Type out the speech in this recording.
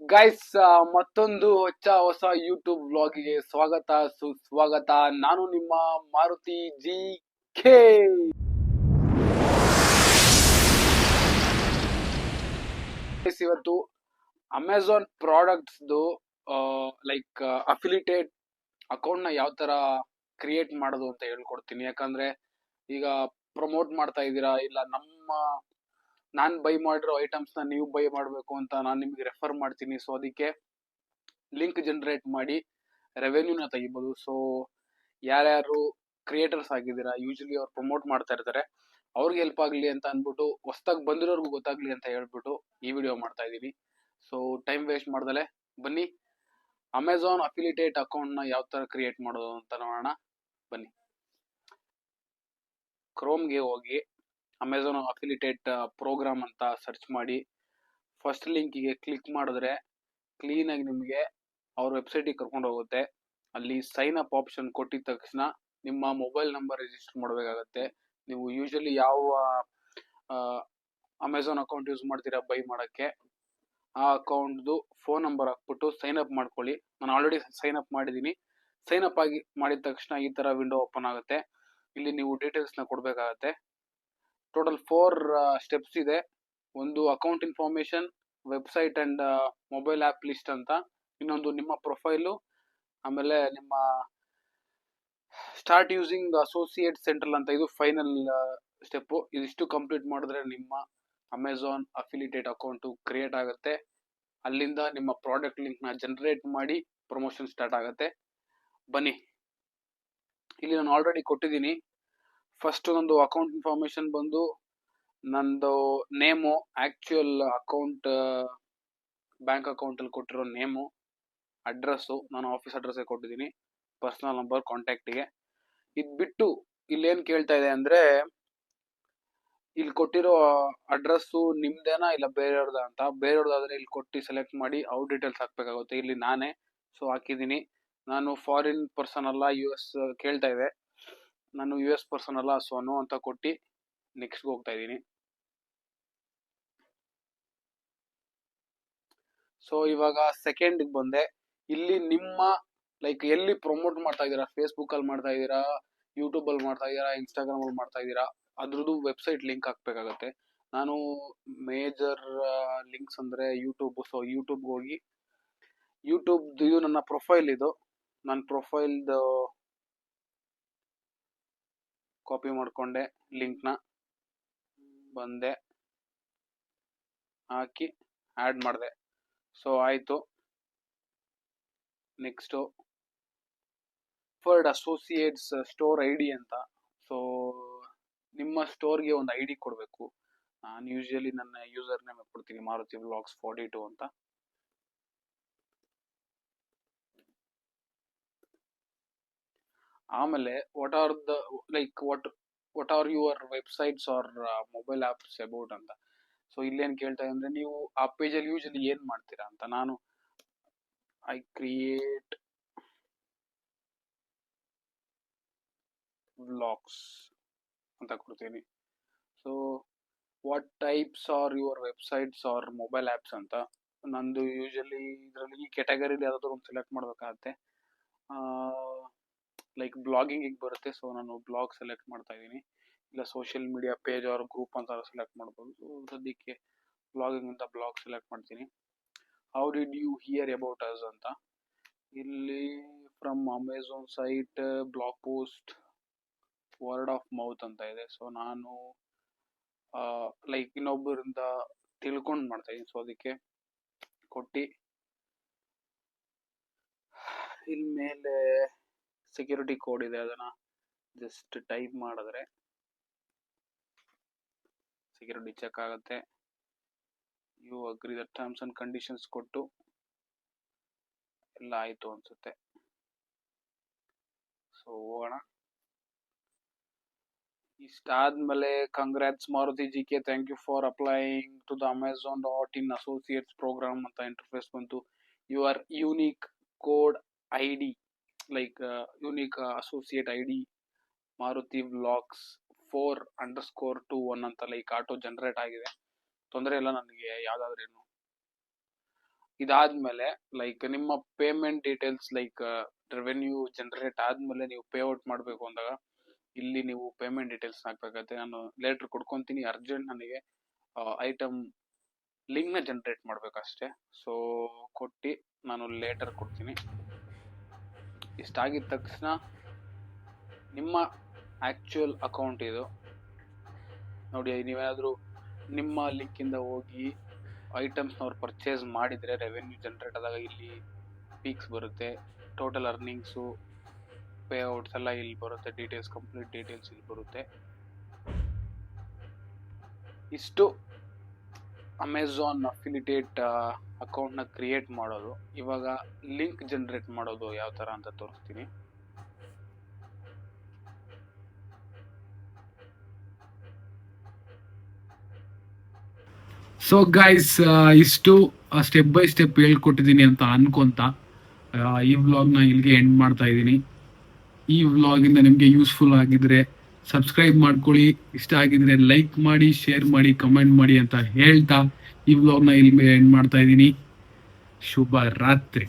Guys, ಮತ್ತೊಂದು ಹೊಸ YouTube ವ್ಲಾಗಿಗೆ ಸ್ವಾಗತ ಸುಸ್ವಾಗತ. ನಾನು ನಿಮ್ಮ ಮಾರುತಿ ಜಿ ಕೆ. ಇವತ್ತು ಅಮೆಝಾನ್ ಪ್ರಾಡಕ್ಟ್ಸ್ದು ಲೈಕ್ ಅಫಿಲಿಟೇಟ್ ಅಕೌಂಟ್ ನ ಯಾವ ತರ ಕ್ರಿಯೇಟ್ ಮಾಡೋದು ಅಂತ ಹೇಳ್ಕೊಡ್ತೀನಿ. ಯಾಕಂದ್ರೆ ಈಗ ಪ್ರಮೋಟ್ ಮಾಡ್ತಾ ಇದ್ದೀರಾ, ಇಲ್ಲ ನಾನ್ ಬೈ ಮಾಡಿರೋ ಐಟಮ್ಸ್ ನ ನೀವು ಬೈ ಮಾಡಬೇಕು ಅಂತ ನಾನು ನಿಮ್ಗೆ ರೆಫರ್ ಮಾಡ್ತೀನಿ. ಸೊ ಅದಕ್ಕೆ ಲಿಂಕ್ ಜನರೇಟ್ ಮಾಡಿ ರೆವೆನ್ಯೂನ ತೆಗಿಬೋದು. ಸೊ ಯಾರ್ಯಾರು ಕ್ರಿಯೇಟರ್ಸ್ ಆಗಿದ್ದೀರಾ, ಯೂಶಲಿ ಅವ್ರು ಪ್ರಮೋಟ್ ಮಾಡ್ತಾ ಇರ್ತಾರೆ, ಅವ್ರಿಗೆ ಹೆಲ್ಪ್ ಆಗಲಿ ಅಂತ ಅಂದ್ಬಿಟ್ಟು ಹೊಸ್ದಾಗಿ ಬಂದಿರೋರ್ಗು ಗೊತ್ತಾಗ್ಲಿ ಅಂತ ಹೇಳ್ಬಿಟ್ಟು ಈ ವಿಡಿಯೋ ಮಾಡ್ತಾ ಇದ್ದೀನಿ. ಸೊ ಟೈಮ್ ವೇಸ್ಟ್ ಮಾಡ್ದಲೆ ಬನ್ನಿ ಅಮೆಝಾನ್ ಅಫಿಲಿಟೇಟ್ ಅಕೌಂಟ್ ನ ಯಾವ ತರ ಕ್ರಿಯೇಟ್ ಮಾಡೋದು ಅಂತ ನೋಡೋಣ. ಬನ್ನಿ, ಕ್ರೋಮ್ಗೆ ಹೋಗಿ ಅಮೆಝಾನ್ ಅಫಿಲಿಟೇಟ್ ಪ್ರೋಗ್ರಾಮ್ ಅಂತ ಸರ್ಚ್ ಮಾಡಿ ಫಸ್ಟ್ ಲಿಂಕಿಗೆ ಕ್ಲಿಕ್ ಮಾಡಿದ್ರೆ ಕ್ಲೀನ್ ಆಗಿ ನಿಮಗೆ ಅವ್ರ ವೆಬ್ಸೈಟಿಗೆ ಕರ್ಕೊಂಡು ಹೋಗುತ್ತೆ. ಅಲ್ಲಿ ಸೈನ್ ಅಪ್ ಆಪ್ಷನ್ ಕೊಟ್ಟಿದ ತಕ್ಷಣ ನಿಮ್ಮ ಮೊಬೈಲ್ ನಂಬರ್ ರಿಜಿಸ್ಟರ್ ಮಾಡಬೇಕಾಗತ್ತೆ. ನೀವು ಯೂಶಲಿ ಯಾವ ಅಮೆಝಾನ್ ಅಕೌಂಟ್ ಯೂಸ್ ಮಾಡ್ತೀರಾ ಬೈ ಮಾಡೋಕ್ಕೆ, ಆ ಅಕೌಂಟ್ದು ಫೋನ್ ನಂಬರ್ ಹಾಕ್ಬಿಟ್ಟು ಸೈನ್ ಅಪ್ ಮಾಡ್ಕೊಳ್ಳಿ. ನಾನು ಆಲ್ರೆಡಿ ಸೈನ್ ಅಪ್ ಮಾಡಿದ್ದೀನಿ. ಸೈನ್ ಅಪ್ ಆಗಿ ಮಾಡಿದ ತಕ್ಷಣ ಈ ತರ ವಿಂಡೋ ಓಪನ್ ಆಗುತ್ತೆ. ಇಲ್ಲಿ ನೀವು ಡೀಟೇಲ್ಸ್ನ ಕೊಡಬೇಕಾಗತ್ತೆ. ಟೋಟಲ್ 4 ಸ್ಟೆಪ್ಸ್ ಇದೆ. ಒಂದು account information, website and mobile app list ಅಂತ, ಇನ್ನೊಂದು ನಿಮ್ಮ ಪ್ರೊಫೈಲು, ಆಮೇಲೆ ನಿಮ್ಮ ಸ್ಟಾರ್ಟ್ ಯೂಸಿಂಗ್ ಅಸೋಸಿಯೇಟ್ ಸೆಂಟ್ರಲ್ ಅಂತ, ಇದು ಫೈನಲ್ ಸ್ಟೆಪ್. ಇದಿಷ್ಟು ಕಂಪ್ಲೀಟ್ ಮಾಡಿದ್ರೆ ನಿಮ್ಮ ಅಮೆಝಾನ್ ಅಫಿಲಿಟೇಟ್ ಅಕೌಂಟು ಕ್ರಿಯೇಟ್ ಆಗುತ್ತೆ. ಅಲ್ಲಿಂದ ನಿಮ್ಮ ಪ್ರಾಡಕ್ಟ್ ಲಿಂಕ್ನ ಜನರೇಟ್ ಮಾಡಿ ಪ್ರಮೋಷನ್ ಸ್ಟಾರ್ಟ್ ಆಗುತ್ತೆ. ಬನ್ನಿ, ಇಲ್ಲಿ ನಾನು ಆಲ್ರೆಡಿ ಕೊಟ್ಟಿದ್ದೀನಿ. ಫಸ್ಟ್ ಒಂದು ಅಕೌಂಟ್ ಇನ್ಫಾರ್ಮೇಶನ್ ಬಂದು ನಂದು name, actual account bank account ಅಲ್ಲಿ ಕೊಟ್ಟಿರೋ ನೇಮು, ಅಡ್ರೆಸ್ಸು ನಾನು ಆಫೀಸ್ ಅಡ್ರೆಸ್ ಕೊಟ್ಟಿದ್ದೀನಿ, ಪರ್ಸನಲ್ ನಂಬರ್ ಕಾಂಟ್ಯಾಕ್ಟಿಗೆ. ಇದು ಬಿಟ್ಟು ಇಲ್ಲೇನು ಕೇಳ್ತಾ ಇದೆ ಅಂದ್ರೆ, ಇಲ್ಲಿ ಕೊಟ್ಟಿರೋ ಅಡ್ರೆಸ್ಸು ನಿಮ್ದೇನಾ ಇಲ್ಲ ಬೇರೆಯವ್ರದ ಅಂತ. ಬೇರೆಯವ್ರದಾದ್ರೆ ಇಲ್ಲಿ ಕೊಟ್ಟು ಸೆಲೆಕ್ಟ್ ಮಾಡಿ ಅವ್ರ ಡೀಟೇಲ್ಸ್ ಹಾಕ್ಬೇಕಾಗುತ್ತೆ. ಇಲ್ಲಿ ನಾನೇ, ಸೊ ಹಾಕಿದ್ದೀನಿ. ನಾನು ಫಾರಿನ್ ಪರ್ಸನ್ ಅಲ್ಲ, US ಕೇಳ್ತಾ ಇದೆ. ನಾನು US ಪರ್ಸನ್ ಅಲ್ಲ, ಸೊ ನೋ ಅಂತ ಕೊಟ್ಟು ನೆಕ್ಸ್ಟ್ಗೆ ಹೋಗ್ತಾ ಇದ್ದೀನಿ. ಸೊ ಇವಾಗ ಸೆಕೆಂಡ್ಗೆ ಬಂದೆ. ಇಲ್ಲಿ ನಿಮ್ಮ ಲೈಕ್ ಎಲ್ಲಿ ಪ್ರಮೋಟ್ ಮಾಡ್ತಾ ಇದ್ದೀರಾ, ಫೇಸ್ಬುಕ್ ಅಲ್ಲಿ ಮಾಡ್ತಾ ಇದ್ದೀರಾ, ಯೂಟ್ಯೂಬ್ ಅಲ್ಲಿ ಮಾಡ್ತಾ ಇದ್ದೀರಾ, ಇನ್ಸ್ಟಾಗ್ರಾಮ್ ಅಲ್ಲಿ ಮಾಡ್ತಾ ಇದ್ದೀರಾ, ಅದ್ರದ್ದು ವೆಬ್ಸೈಟ್ ಲಿಂಕ್ ಹಾಕ್ಬೇಕಾಗತ್ತೆ. ನಾನು ಮೇಜರ್ ಲಿಂಕ್ಸ್ ಅಂದ್ರೆ ಯೂಟ್ಯೂಬ್. ಸೊ ಯೂಟ್ಯೂಬ್ಗೆ ಹೋಗಿ ಯೂಟ್ಯೂಬ್ ಇದು ನನ್ನ ಪ್ರೊಫೈಲ್, ಇದು ನನ್ನ ಪ್ರೊಫೈಲ್ದು ಕಾಪಿ ಮಾಡ್ಕೊಂಡೆ, ಲಿಂಕ್ನ ಬಂದೆ ಹಾಕಿ ಆ್ಯಡ್ ಮಾಡಿದೆ. ಸೊ ಆಯಿತು. Next Ford associates store ID ಅಂತ. ಸೊ ನಿಮ್ಮ ಸ್ಟೋರ್ಗೆ ಒಂದು ID ಕೊಡಬೇಕು. ನಾನು ಯೂಶಲಿ ನನ್ನ ಯೂಸರ್ ನೇಮ್ ಕೊಡ್ತೀನಿ, ಮಾರುತಿ ವ್ಲಾಗ್ಸ್ 42 ಅಂತ. ಆಮೇಲೆ what are your websites or mobile apps about ಅಂತ. ಸೊ ಇಲ್ಲೇನು ಕೇಳ್ತಾ ಇದೆ ಅಂದ್ರೆ, ನೀವು ಆ ಪೇಜಲ್ಲಿ ಯೂಶಲಿ ಏನು ಮಾಡ್ತೀರಾ ಅಂತ. ನಾನು ಐ ಕ್ರಿಯೇಟ್ ವ್ಲಾಗ್ಸ್ ಅಂತ ಕೊಡ್ತೀನಿ. So what types are your websites or mobile apps ಅಂತ. ನಂದು ಯೂಶಲಿ ಇದರಲ್ಲಿ ಈ ಕೆಟಗರಿಲಿ ಯಾವ್ದಾದ್ರು ಒಂದು ಸೆಲೆಕ್ಟ್ ಮಾಡಬೇಕಾಗತ್ತೆ. ಲೈಕ್ ಬ್ಲಾಗಿಂಗಿಗೆ ಬರುತ್ತೆ, ಸೊ ನಾನು ಬ್ಲಾಗ್ ಸೆಲೆಕ್ಟ್ ಮಾಡ್ತಾ ಇದ್ದೀನಿ. ಇಲ್ಲ social media page or group ಅಂತ ಸೆಲೆಕ್ಟ್ ಮಾಡ್ಬೋದು. ಸದ್ಯಕ್ಕೆ ಬ್ಲಾಗಿಂಗ್ ಅಂತ ಬ್ಲಾಗ್ ಸೆಲೆಕ್ಟ್ ಮಾಡ್ತೀನಿ. How did you hear about us ಅಂತ. ಇಲ್ಲಿ from Amazon site, blog post, word of mouth ಅಂತ ಇದೆ. ಸೊ ನಾನು ಲೈಕ್ ಇನ್ನೊಬ್ಬರಿಂದ ತಿಳ್ಕೊಂಡು ಮಾಡ್ತಾ ಇದ್ದೀನಿ. ಸೊ ಅದಕ್ಕೆ ಕೊಟ್ಟು ಇಲ್ಲಿ ಮೇಲೆ ಸೆಕ್ಯೂರಿಟಿ ಕೋಡ್ ಇದೆ, ಅದನ್ನ ಜಸ್ಟ್ ಟೈಪ್ ಮಾಡಿದ್ರೆ ಸೆಕ್ಯೂರಿಟಿ ಚೆಕ್ ಆಗುತ್ತೆ. You agree the terms and conditions ಕೊಟ್ಟು ಎಲ್ಲ ಆಯ್ತು ಅನ್ಸುತ್ತೆ. ಸೊ ಹೋಗೋಣ. ಇಷ್ಟಾದ್ಮೇಲೆ congrats Maruti G K, thank you for applying to the Amazon .in associates program ಅಂತ ಇಂಟರ್ಫೇಸ್ ಬಂತು. Your unique code ID, like unique associate ID Maruti vlogs 4_21 ಅಂತ ಲೈಕ್ ಆಟೋ ಜನರೇಟ್ ಆಗಿದೆ. ತೊಂದರೆ ಇಲ್ಲ, ನನಗೆ ಯಾವ್ದಾದ್ರೇನು ಇದಾದ್ಮೇಲೆ ಲೈಕ್ ನಿಮ್ಮ payment details like revenue generate ಆದ್ಮೇಲೆ ನೀವು ಪೇ ಔಟ್ ಮಾಡಬೇಕು ಅಂದಾಗ ಇಲ್ಲಿ ನೀವು ಪೇಮೆಂಟ್ ಡೀಟೇಲ್ಸ್ ಹಾಕ್ಬೇಕಾಗುತ್ತೆ. ನಾನು ಲೇಟರ್ ಕೊಡ್ಕೊಂತೀನಿ, ಅರ್ಜೆಂಟ್ ನನಗೆ ಐಟಮ್ ಲಿಂಕ್ನ ಜನರೇಟ್ ಮಾಡ್ಬೇಕಷ್ಟೇ. ಸೊ ಕೊಟ್ಟು ನಾನು ಲೇಟರ್ ಕೊಡ್ತೀನಿ. ಇಷ್ಟಾಗಿದ ತಕ್ಷಣ ನಿಮ್ಮ ಆ್ಯಕ್ಚುಯಲ್ ಅಕೌಂಟ್ ಇದು ನೋಡಿ. ನೀವೇನಾದರೂ ನಿಮ್ಮ ಲಿಂಕಿಂದ ಹೋಗಿ ಐಟಮ್ಸ್ನವ್ರು ಪರ್ಚೇಸ್ ಮಾಡಿದರೆ ರೆವೆನ್ಯೂ ಜನರೇಟ್ ಆದಾಗ ಇಲ್ಲಿ ಪೀಕ್ಸ್ ಬರುತ್ತೆ. ಟೋಟಲ್ ಅರ್ನಿಂಗ್ಸು, ಪೇ ಔಟ್ಸ್ ಎಲ್ಲ ಇಲ್ಲಿ ಬರುತ್ತೆ. ಡೀಟೇಲ್ಸ್, ಕಂಪ್ಲೀಟ್ ಡೀಟೇಲ್ಸ್ ಇಲ್ಲಿ ಬರುತ್ತೆ. ಇಷ್ಟು ಅಮೆಝಾನ್ ಅಫಿಲಿಯೇಟ್ ಅಕೌಂಟ್ನ ಕ್ರಿಯೇಟ್ ಮಾಡೋದು. ಇವಾಗ ಲಿಂಕ್ ಜನರೇಟ್ ಮಾಡೋದು ಯಾವ ಥರ ಅಂತ ತೋರಿಸ್ತೀನಿ. ಸೊ ಗೈಸ್, ಇಷ್ಟು ಸ್ಟೆಪ್ ಬೈ ಸ್ಟೆಪ್ ಹೇಳ್ಕೊಟ್ಟಿದ್ದೀನಿ ಅಂತ ಅನ್ಕೊಂತ ಈ ವ್ಲಾಗ್ನ ಇಲ್ಲಿಗೆ ಎಂಡ್ ಮಾಡ್ತಾ ಇದ್ದೀನಿ. ಈ ವ್ಲಾಗಿಂದ ನಿಮಗೆ ಯೂಸ್ಫುಲ್ ಆಗಿದ್ರೆ ಸಬ್ಸ್ಕ್ರೈಬ್ ಮಾಡ್ಕೊಳ್ಳಿ, ಇಷ್ಟ ಆಗಿದ್ರೆ ಲೈಕ್ ಮಾಡಿ, ಶೇರ್ ಮಾಡಿ, ಕಮೆಂಟ್ ಮಾಡಿ ಅಂತ ಹೇಳ್ತಾ ಈ ವ್ಲಾಗ್ನ ಇಲ್ಲಿಗೆ ಎಂಡ್ ಮಾಡ್ತಾ ಇದ್ದೀನಿ. ಶುಭ ರಾತ್ರಿ.